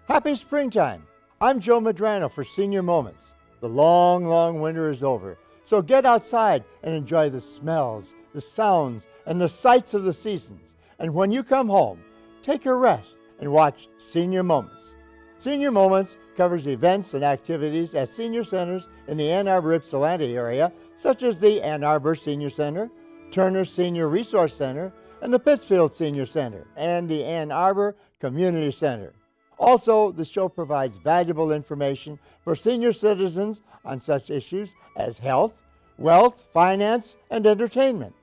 Happy springtime! I'm Joe Madrano for Senior Moments. The long, long winter is over, so get outside and enjoy the smells, the sounds, and the sights of the seasons. And when you come home, take a rest and watch Senior Moments. Senior Moments covers events and activities at senior centers in the Ann Arbor-Ypsilanti area, such as the Ann Arbor Senior Center, Turner Senior Resource Center, and the Pittsfield Senior Center, and the Ann Arbor Community Center. Also, the show provides valuable information for senior citizens on such issues as health, wealth, finance, and entertainment.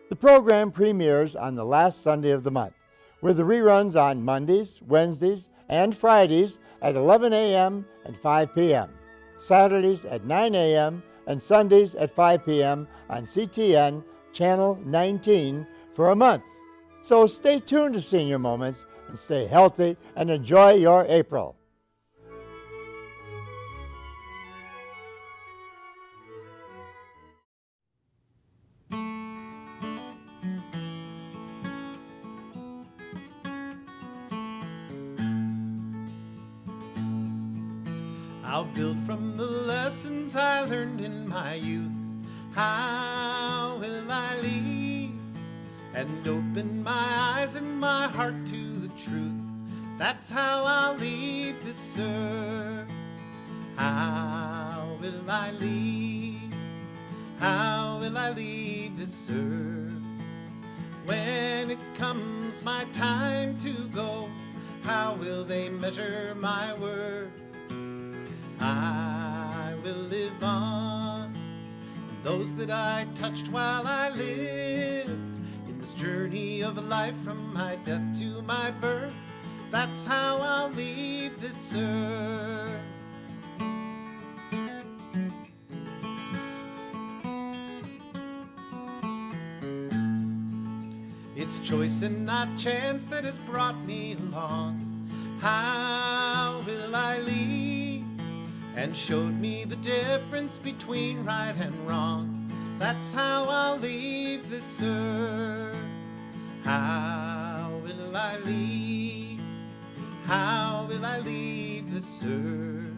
The program premieres on the last Sunday of the month, with the reruns on Mondays, Wednesdays, and Fridays at 11 a.m. and 5 p.m., Saturdays at 9 a.m., and Sundays at 5 p.m. on CTN Channel 19 for a month. So stay tuned to Senior Moments and stay healthy and enjoy your April. I'll build from the lessons I learned in my youth. How will I lead and open my eyes and my heart to the truth? That's how I'll leave this earth. How will I leave? How will I leave this earth? When it comes my time to go, how will they measure my worth? I will live on, and those that I touched while I lived, in this journey of life from my death to my birth, that's how I'll leave this earth. It's choice and not chance that has brought me along. How will I leave? And showed me the difference between right and wrong. That's how I'll leave this earth. How will I leave? How will I leave this earth?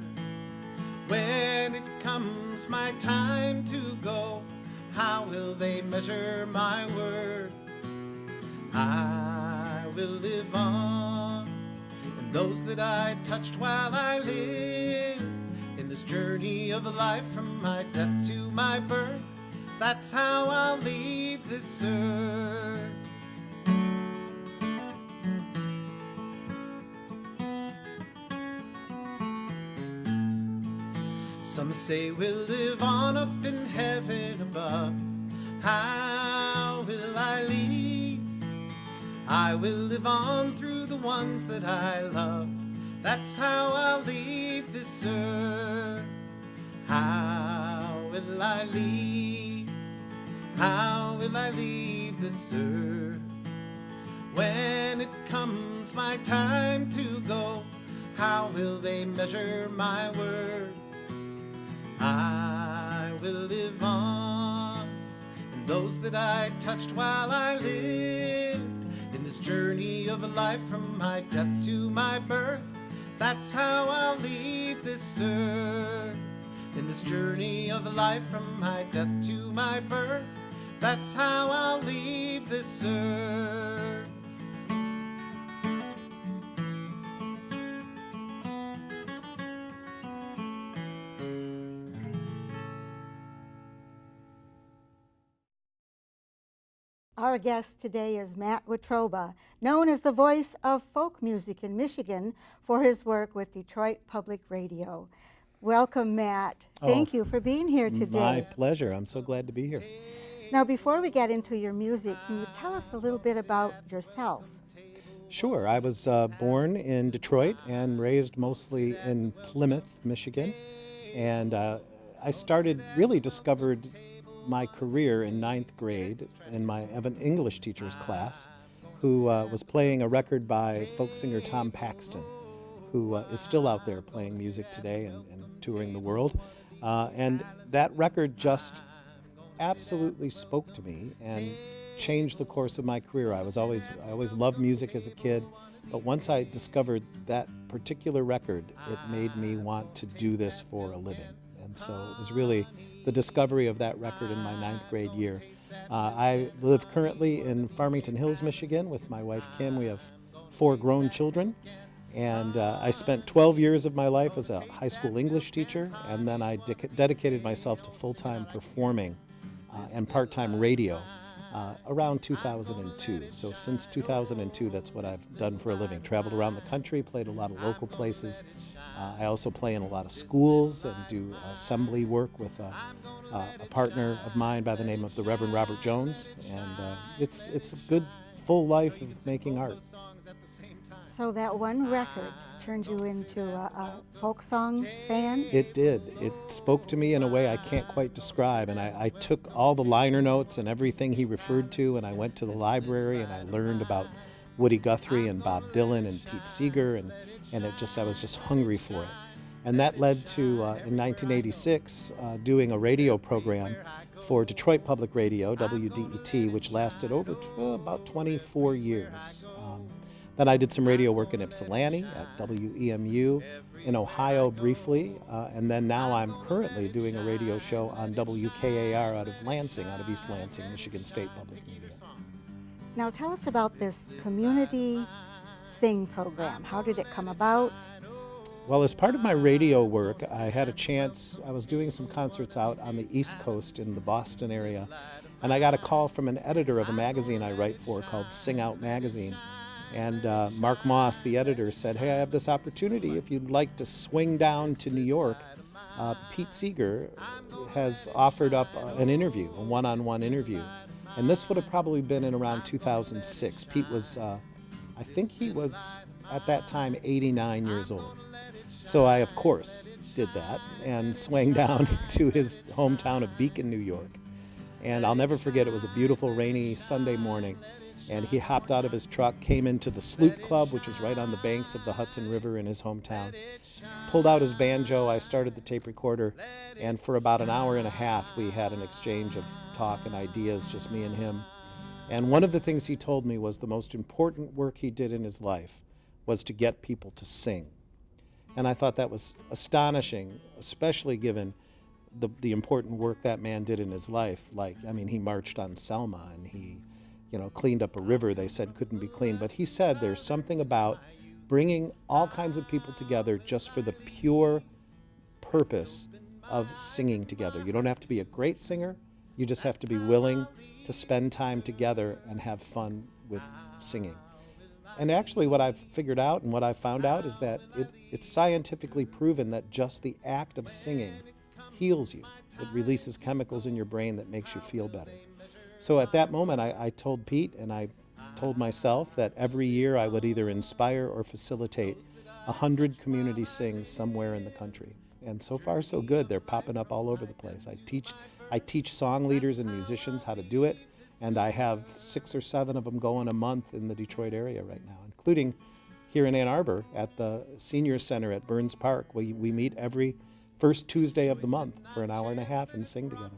When it comes my time to go, how will they measure my worth? I will live on, and those that I touched while I lived, in this journey of life from my death to my birth, that's how I'll leave this earth. Some say we'll live on up in heaven above. How will I leave? I will live on through the ones that I love. That's how I'll leave this earth. How will I leave? How will I leave this earth? When it comes my time to go, how will they measure my worth? I will live on, and those that I touched while I lived, in this journey of a life from my death to my birth, that's how I'll leave this earth. In this journey of a life from my death to my birth, that's how I'll leave this earth. Our guest today is Matt Watroba, known as the voice of folk music in Michigan for his work with Detroit Public Radio. Welcome, Matt. Thank you for being here today. My pleasure. I'm so glad to be here. Now, before we get into your music, can you tell us a little bit about yourself? Sure. I was born in Detroit and raised mostly in Plymouth, Michigan. And I really discovered my career in 9th grade in my an English teacher's class, who was playing a record by folk singer Tom Paxton, who is still out there playing music today and touring the world. And that record just absolutely spoke to me and changed the course of my career. I always loved music as a kid. But once I discovered that particular record, it made me want to do this for a living. And so it was really the discovery of that record in my 9th grade year. I live currently in Farmington Hills, Michigan with my wife Kim. We have 4 grown children. And I spent 12 years of my life as a high school English teacher, and then I dedicated myself to full-time performing and part-time radio around 2002. So since 2002, that's what I've done for a living. Traveled around the country, played a lot of local places. I also play in a lot of schools and do assembly work with a partner of mine by the name of the Reverend Robert Jones. And it's a good full life of making art. So that one record turned you into a folk song fan? It did. It spoke to me in a way I can't quite describe. And I took all the liner notes and everything he referred to, and I went to the library and I learned about Woody Guthrie and Bob Dylan and Pete Seeger, and I was just hungry for it. And that led to, in 1986, doing a radio program for Detroit Public Radio, WDET, which lasted over about 24 years. Then I did some radio work in Ypsilanti at WEMU, in Ohio briefly, and then now I'm currently doing a radio show on WKAR out of Lansing, out of East Lansing, Michigan State Public Media. Now tell us about this community sing program. How did it come about? Well, as part of my radio work, I had a chance, I was doing some concerts out on the East Coast in the Boston area, and I got a call from an editor of a magazine I write for called Sing Out Magazine. And Mark Moss, the editor, said, "Hey, I have this opportunity. If you'd like to swing down to New York, Pete Seeger has offered up an interview, a one-on-one interview." And this would have probably been in around 2006. Pete was, I think he was at that time 89 years old. So I, of course, did that and swang down to his hometown of Beacon, New York. And I'll never forget, it was a beautiful rainy Sunday morning. And he hopped out of his truck, came into the Sloop Club, which is right on the banks of the Hudson River in his hometown, pulled out his banjo, I started the tape recorder, and for about an hour and a half we had an exchange of talk and ideas, just me and him. And one of the things he told me was the most important work he did in his life was to get people to sing. And I thought that was astonishing, especially given the important work that man did in his life. Like, I mean, he marched on Selma, and he cleaned up a river they said couldn't be cleaned. But he said there's something about bringing all kinds of people together just for the pure purpose of singing together. You don't have to be a great singer. You just have to be willing to spend time together and have fun with singing. And actually what I've figured out and what I've found out is that it's scientifically proven that just the act of singing heals you. It releases chemicals in your brain that makes you feel better. So at that moment, I told Pete and I told myself that every year I would either inspire or facilitate 100 community sings somewhere in the country. And so far, so good. They're popping up all over the place. I teach song leaders and musicians how to do it, and I have 6 or 7 of them going a month in the Detroit area right now, including here in Ann Arbor at the Senior Center at Burns Park. We meet every first Tuesday of the month for an hour and a half and sing together.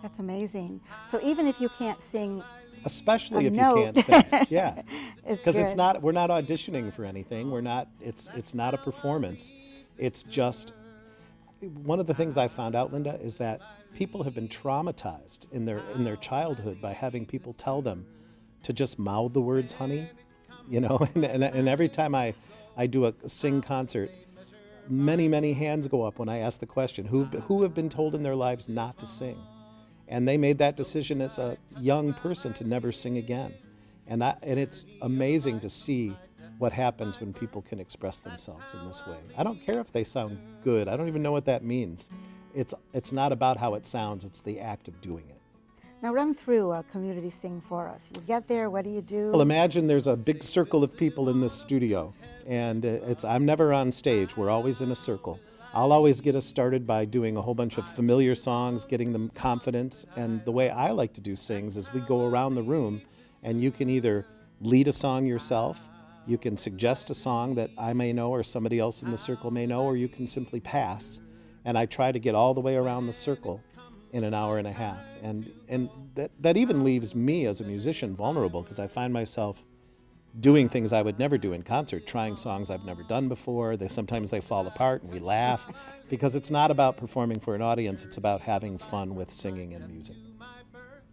That's amazing. So even if you can't sing, especially if note. you can't sing, yeah, because it's we're not auditioning for anything. It's not a performance. It's just one of the things I found out, Linda, is that people have been traumatized in their childhood by having people tell them to just mouth the words "honey," and every time I do a sing concert, many hands go up when I ask the question, who have been told in their lives not to sing. And they made that decision as a young person to never sing again. And it's amazing to see what happens when people can express themselves in this way. I don't care if they sound good. I don't even know what that means. It's not about how it sounds. It's the act of doing it. Now run through a community sing for us. You get there, what do you do? Well, imagine there's a big circle of people in this studio. And I'm never on stage. We're always in a circle. I'll always get us started by doing a whole bunch of familiar songs, getting them confidence. And the way I like to do sings is we go around the room and you can either lead a song yourself, you can suggest a song that I may know or somebody else in the circle may know, or you can simply pass. And I try to get all the way around the circle in an hour and a half. And that even leaves me as a musician vulnerable, because I find myself doing things I would never do in concert, trying songs I've never done before. Sometimes they fall apart and we laugh because it's not about performing for an audience, it's about having fun with singing and music.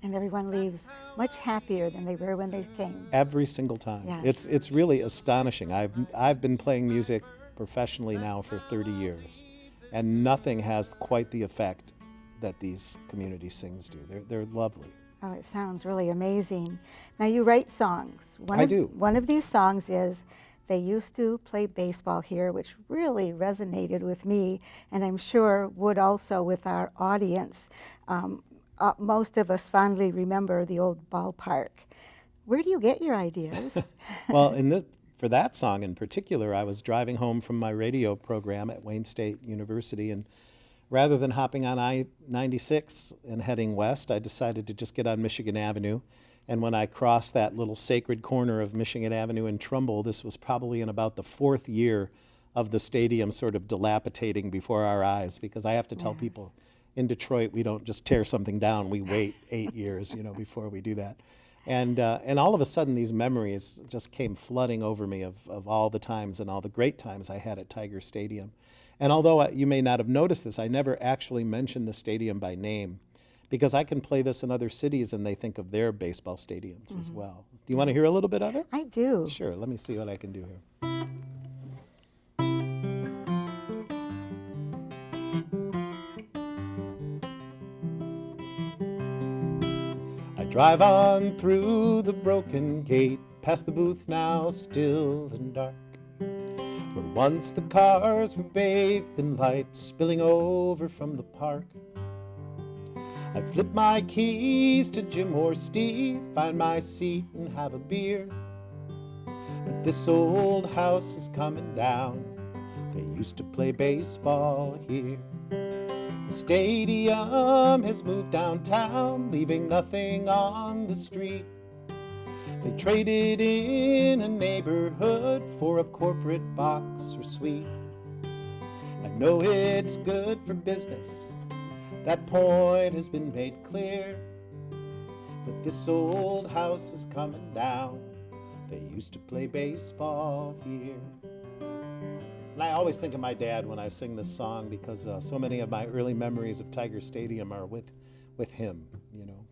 And everyone leaves much happier than they were when they came. Every single time. Yes. It's really astonishing. I've been playing music professionally now for 30 years, and nothing has quite the effect that these community sings do. They're lovely. Oh, it sounds really amazing. Now you write songs. I do. One of these songs is "They Used to Play Baseball Here," which really resonated with me, and I'm sure would also with our audience. Most of us fondly remember the old ballpark. Where do you get your ideas? Well, for that song in particular, I was driving home from my radio program at Wayne State University, and rather than hopping on I-96 and heading west, I decided to just get on Michigan Avenue. And when I crossed that little sacred corner of Michigan Avenue in Trumbull, this was probably in about the 4th year of the stadium sort of dilapidating before our eyes, because I have to tell people, in Detroit, we don't just tear something down. We wait 8 years, before we do that. And all of a sudden, these memories just came flooding over me of all the times and all the great times I had at Tiger Stadium. And although you may not have noticed this, I never actually mentioned the stadium by name, because I can play this in other cities and they think of their baseball stadiums as well. Do you want to hear a little bit of it? I do. Sure. Let me see what I can do here. Drive on through the broken gate, past the booth now still and dark, where once the cars were bathed in light, spilling over from the park. I flip my keys to Jim or Steve, find my seat and have a beer. But this old house is coming down, they used to play baseball here. The stadium has moved downtown, leaving nothing on the street. They traded in a neighborhood for a corporate box or suite. I know it's good for business, that point has been made clear. But this old house is coming down, they used to play baseball here. And I always think of my dad when I sing this song, because so many of my early memories of Tiger Stadium are with him,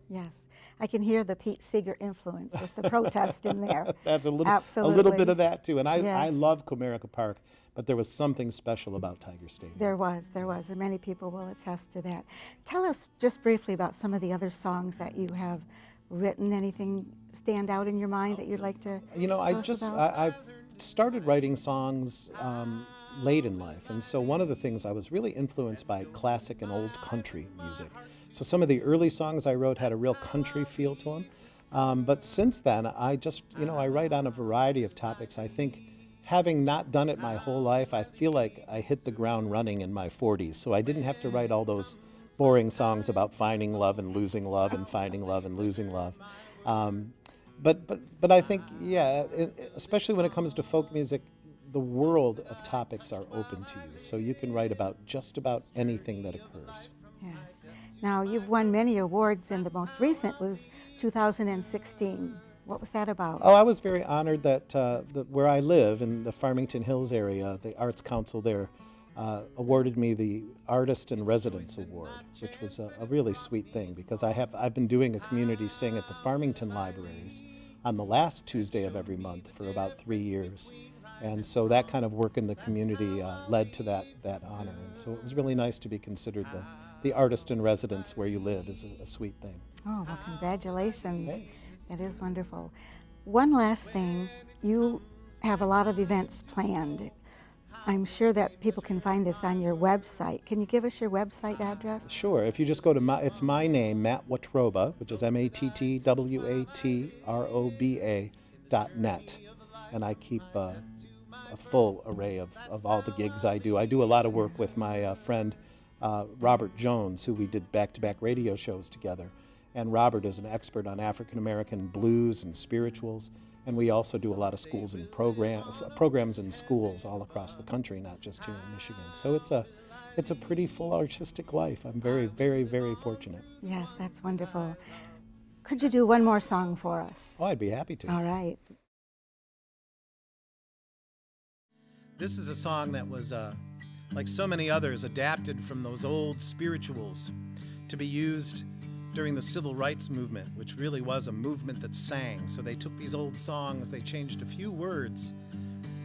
Yes. I can hear the Pete Seeger influence with the protest in there. That's a little bit of that too. And I love Comerica Park, but there was something special about Tiger Stadium. There was, and many people will attest to that. Tell us just briefly about some of the other songs that you have written. Anything stand out in your mind that you'd like to tell us about? I've started writing songs late in life, and so one of the things I was really influenced by classic and old country music. So some of the early songs I wrote had a real country feel to them, but since then I just I write on a variety of topics. I think, having not done it my whole life, I feel like I hit the ground running in my 40s, so I didn't have to write all those boring songs about finding love and losing love and finding love and losing love. But I think, especially when it comes to folk music, the world of topics are open to you, so you can write about just about anything that occurs. Yes. Now, you've won many awards, and the most recent was 2016. What was that about? Oh, I was very honored that where I live in the Farmington Hills area, the Arts Council there awarded me the Artist in Residence Award, which was a really sweet thing, because I've been doing a community sing at the Farmington Libraries on the last Tuesday of every month for about 3 years. And so that kind of work in the community led to that honor. And so it was really nice to be considered the artist in residence where you live is a sweet thing. Oh, well, congratulations. Thanks. It is wonderful. One last thing, you have a lot of events planned. I'm sure that people can find this on your website. Can you give us your website address? Sure. If you just go to it's my name, Matt Watroba, which is MattWatroba.net. And I keep a full array of all the gigs I do. I do a lot of work with my friend Robert Jones, who we did back-to-back radio shows together. And Robert is an expert on African American blues and spirituals. And we also do a lot of schools and programs in schools all across the country, not just here in Michigan. So it's a pretty full artistic life. I'm very, very, very fortunate. Yes, that's wonderful. Could you do one more song for us? Oh, I'd be happy to. All right. This is a song that was, like so many others, adapted from those old spirituals to be used during the civil rights movement, which really was a movement that sang. So they took these old songs, they changed a few words,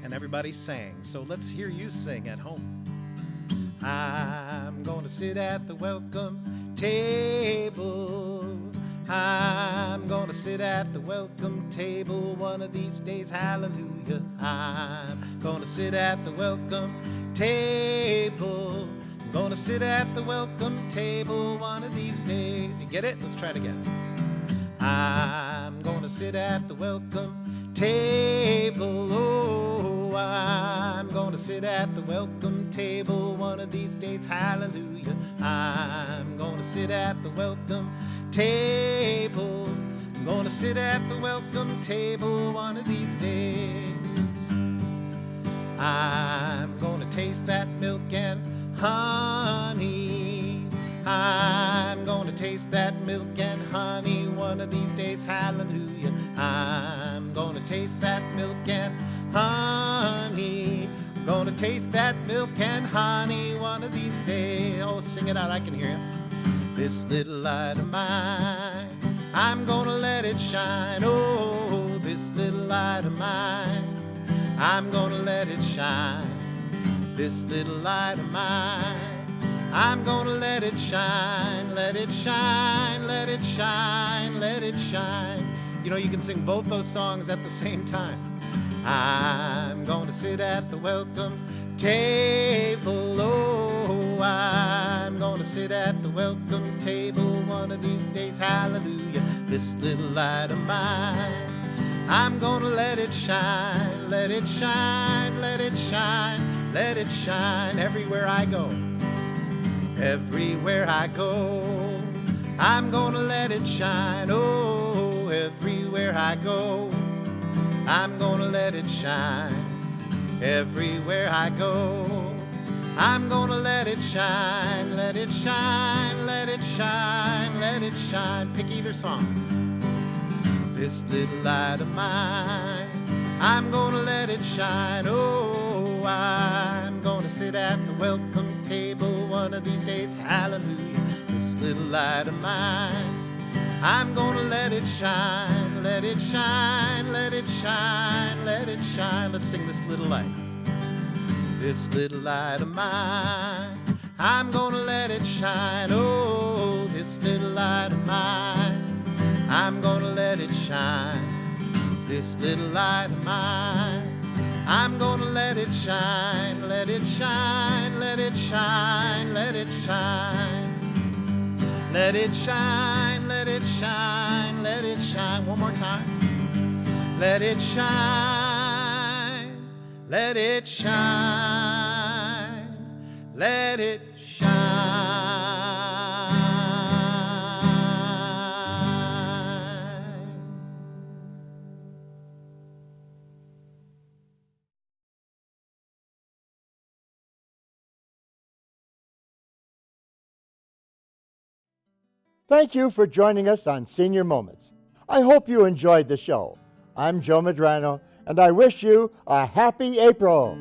and everybody sang. So let's hear you sing at home. I'm gonna sit at the welcome table. I'm gonna sit at the welcome table one of these days, hallelujah. I'm gonna sit at the welcome table. I'm gonna sit at the welcome table one of these days. You get it? Let's try it again. I'm gonna sit at the welcome table. Oh, I'm gonna sit at the welcome table one of these days, hallelujah. I'm gonna sit at the welcome table. I'm gonna sit at the welcome table one of these days. I'm gonna taste that milk and honey. I'm gonna taste that milk and honey one of these days, hallelujah. I'm gonna taste that milk and honey. I'm gonna taste that milk and honey one of these days. Oh, sing it out, I can hear you. This little light of mine, I'm gonna let it shine. Oh, this little light of mine, I'm gonna let it shine. This little light of mine, I'm gonna let it shine. Let it shine, let it shine, let it shine. You know, you can sing both those songs at the same time. I'm gonna sit at the welcome table. Oh, I'm gonna sit at the welcome table one of these days, hallelujah. This little light of mine, I'm gonna let it shine. Let it shine, let it shine, let it shine everywhere I go. Everywhere I go, I'm gonna let it shine. Oh, everywhere I go, I'm gonna let it shine. Everywhere I go, I'm gonna let it shine. Let it shine, let it shine, let it shine. Pick either song. This little light of mine, I'm gonna let it shine. Oh, I'm gonna sit at the welcome table one of these days, hallelujah. This little light of mine, I'm gonna let it shine. Let it shine, let it shine, let it shine. Let's sing this little light. This little light of mine, I'm gonna let it shine. Oh, this little light of mine, I'm gonna let it shine. This little light of mine, I'm gonna let it shine. Let it shine, let it shine, let it shine. Let it shine, let it shine, let it shine. One more time. Let it shine, let it shine, let it shine. Thank you for joining us on Senior Moments. I hope you enjoyed the show. I'm Joe Madrano, and I wish you a happy April.